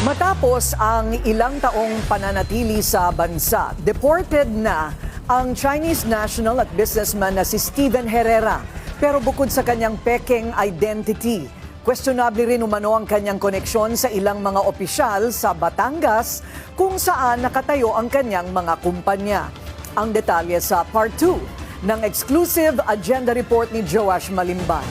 Matapos ang ilang taong pananatili sa bansa, deported na ang Chinese national at businessman na si Steven Herrera. Pero bukod sa kanyang pekeng identity, questionable rin umano ang kanyang koneksyon sa ilang mga opisyal sa Batangas kung saan nakatayo ang kanyang mga kumpanya. Ang detalye sa Part 2 ng exclusive agenda report ni Joash Malimban.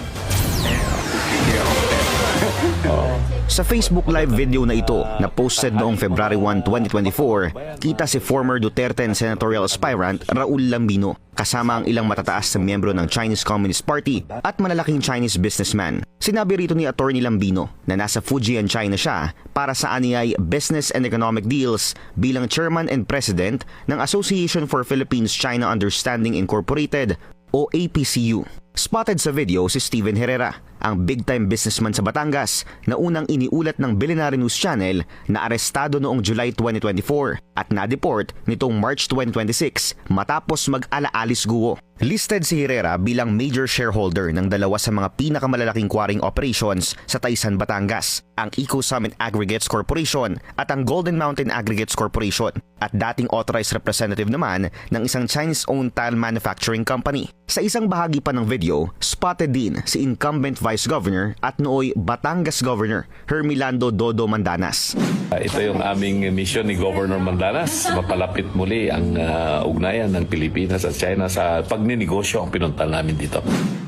Sa Facebook Live video na ito na posted noong February 1, 2024, kita si former Duterte and senatorial aspirant Raul Lambino kasama ang ilang matataas na miyembro ng Chinese Communist Party at malalaking Chinese businessman. Sinabi rito ni Attorney Lambino na nasa Fujian, China siya para sa aniyay Business and Economic Deals bilang Chairman and President ng Association for Philippines-China Understanding Incorporated o APCU. Spotted sa video si Steven Herrera, ang big-time businessman sa Batangas na unang iniulat ng Billionaire News Channel na arestado noong July 2024 at na-deport nitong March 2026 matapos mag-alaalis guwo. Listed si Herrera bilang major shareholder ng dalawa sa mga pinakamalalaking quarrying operations sa Taysan, Batangas, ang Eco Summit Aggregates Corporation at ang Golden Mountain Aggregates Corporation, at dating authorized representative naman ng isang Chinese-owned tile manufacturing company. Sa isang bahagi pa ng video, spotted din si incumbent Vice Governor at nooy Batangas Governor Hermelando Dodo Mandanas. Ito yung aming mission ni Governor Mandanas, mapalapit muli ang ugnayan ng Pilipinas at China sa pagninegosyo ang pinuntal namin dito.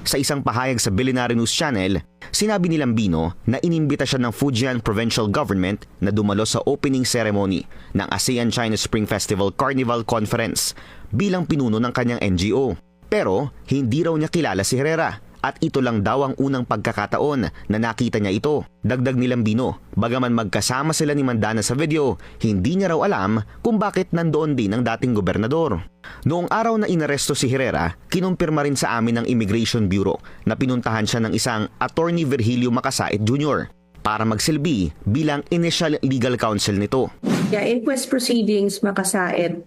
Sa isang pahayag sa Billionaire News Channel, sinabi ni Lambino na inimbita siya ng Fujian Provincial Government na dumalo sa opening ceremony ng ASEAN-China Spring Festival Carnival Conference bilang pinuno ng kanyang NGO. Pero hindi raw niya kilala si Herrera at ito lang daw ang unang pagkakataon na nakita niya ito. Dagdag ni Lambino, bagaman magkasama sila ni Mandanas sa video, hindi niya raw alam kung bakit nandoon din ang dating gobernador. Noong araw na inaresto si Herrera, kinumpirma rin sa amin ng Immigration Bureau na pinuntahan siya ng isang Attorney Virgilio Macasait Jr. para magsilbi bilang initial legal counsel nito. Yeah, inquest proceedings, Macasait,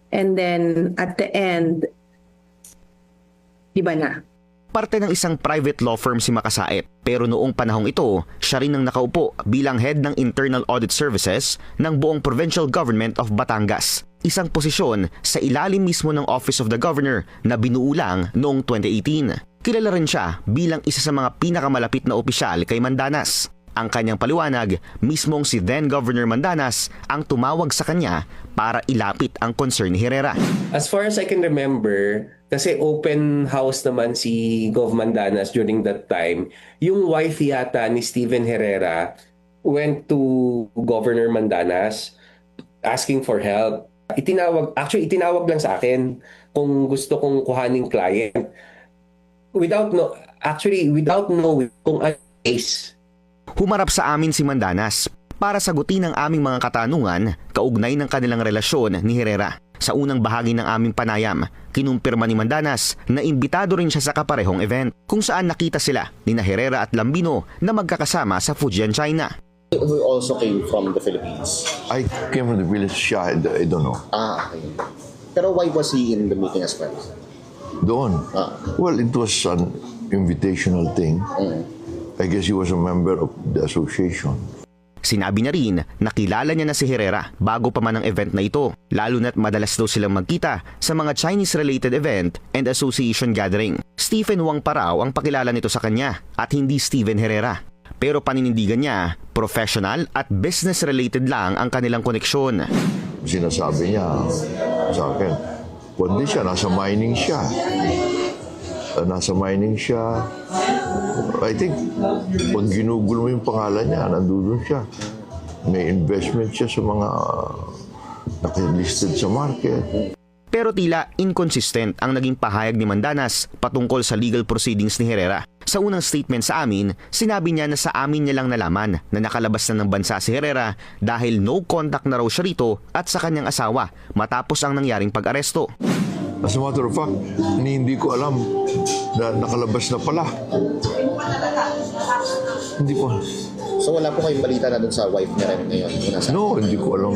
and then at the end, iba na. Parte ng isang private law firm si Macasait, pero noong panahong ito, siya rin ang nakaupo bilang head ng Internal Audit Services ng buong Provincial Government of Batangas. Isang posisyon sa ilalim mismo ng Office of the Governor na binuo lang noong 2018. Kilala rin siya bilang isa sa mga pinakamalapit na opisyal kay Mandanas. Ang kanyang paliwanag, mismong si then Governor Mandanas ang tumawag sa kanya para ilapit ang concern ni Herrera. As far as I can remember, kasi open house naman si Gov Mandanas during that time, yung wife yata ni Steven Herrera went to Governor Mandanas asking for help. Itinawag lang sa akin kung gusto kong kuhaning client. Without knowing kung ano case. Humarap sa amin si Mandanas para sagutin ang aming mga katanungan kaugnay ng kanilang relasyon ni Herrera. Sa unang bahagi ng aming panayam, kinumpirma ni Mandanas na imbitado rin siya sa kaparehong event kung saan nakita sila ni Herrera at Lambino na magkakasama sa Fujian, China. Who also came from the Philippines? I came from the village, I don't know. Okay. Pero why was he in the meeting as well? Doon. Well, it was an invitational thing. I guess he was a member of the association. Sinabi niya rin na kilala niya na si Herrera bago pa man ang event na ito, lalo na't madalas daw silang magkita sa mga Chinese-related event and association gathering. Stephen Wang pa raw ang pakilala nito sa kanya at hindi Steven Herrera. Pero paninindigan niya, professional at business-related lang ang kanilang koneksyon. Sinasabi niya sa akin, kundi siya, nasa mining siya. I think, pag ginugol mo yung pangalan niya, nandun siya. May investment siya sa mga naka-listed sa market. Pero tila inconsistent ang naging pahayag ni Mandanas patungkol sa legal proceedings ni Herrera. Sa unang statement sa amin, sinabi niya na sa amin niya lang nalaman na nakalabas na ng bansa si Herrera dahil no contact na raw siya rito at sa kanyang asawa matapos ang nangyaring pag-aresto. As a matter of fact, hindi ko alam na nakalabas na pala. Hindi ko. So wala po kayong balita na dun sa wife niya rin ngayon? No, hindi ko alam.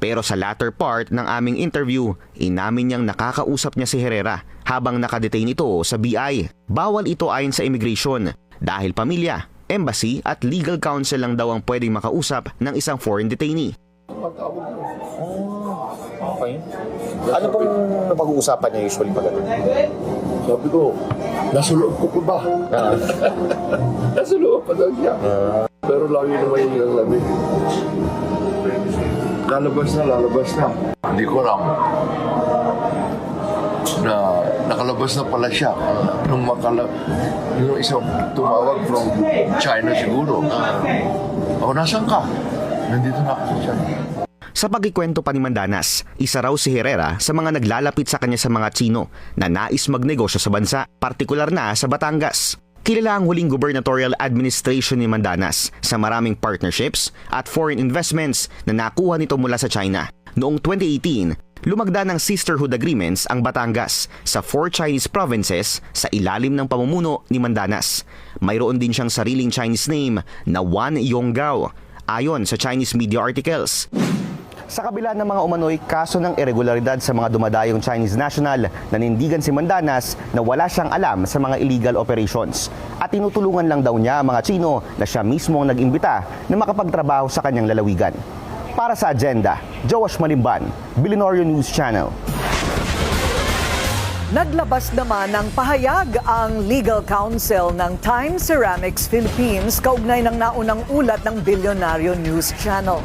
Pero sa latter part ng aming interview, inamin niyang nakakausap niya si Herrera habang nakadetain ito sa BI. Bawal ito ayon sa immigration dahil pamilya Embassy at legal counsel lang daw ang pwedeng makausap ng isang foreign detainee. Okay. Ano pong napag-uusapan niya usually pag ano? Sabi ko, nasa loob ko pa ba? Nasa loob pa daw siya. Pero lagi naman yung nilalabig. Lalabas na. Hindi ko alam na nakalabas na pala siya. Nung isang tumawag from China siguro. Ako, nasan ka? Nandito na ako sa China. Sa pagkikwento pa ni Mandanas, isa raw si Herrera sa mga naglalapit sa kanya sa mga Tsino na nais magnegosyo sa bansa, partikular na sa Batangas. Kilala ang huling gubernatorial administration ni Mandanas sa maraming partnerships at foreign investments na nakuha nito mula sa China. Noong 2018, lumagda ng sisterhood agreements ang Batangas sa 4 Chinese provinces sa ilalim ng pamumuno ni Mandanas. Mayroon din siyang sariling Chinese name na Wan Yonggao, ayon sa Chinese media articles. Sa kabila ng mga umano'y kaso ng irregularidad sa mga dumadayong Chinese national, nanindigan si Mandanas na wala siyang alam sa mga illegal operations. At tinutulungan lang daw niya ang mga Tsino na siya mismo ang nag-imbita na makapagtrabaho sa kanyang lalawigan. Para sa Agenda, Joash Malimban, Billionaire News Channel. Naglabas naman ng pahayag ang legal counsel ng Time Ceramics Philippines kaugnay ng naunang ulat ng Billionaire News Channel.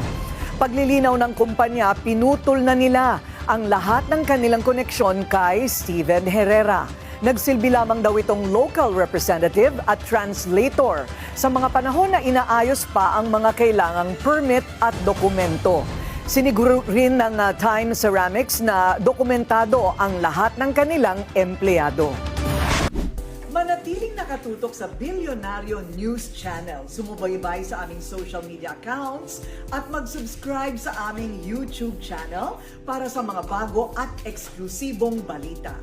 Paglilinaw ng kumpanya, pinutol na nila ang lahat ng kanilang koneksyon kay Steven Herrera. Nagsilbi lamang daw itong local representative at translator sa mga panahon na inaayos pa ang mga kailangang permit at dokumento. Siniguro rin ng Time Ceramics na dokumentado ang lahat ng kanilang empleyado. Manatiling nakatutok sa Billionaire News Channel. Sumubaybay sa aming social media accounts at mag-subscribe sa aming YouTube channel para sa mga bago at eksklusibong balita.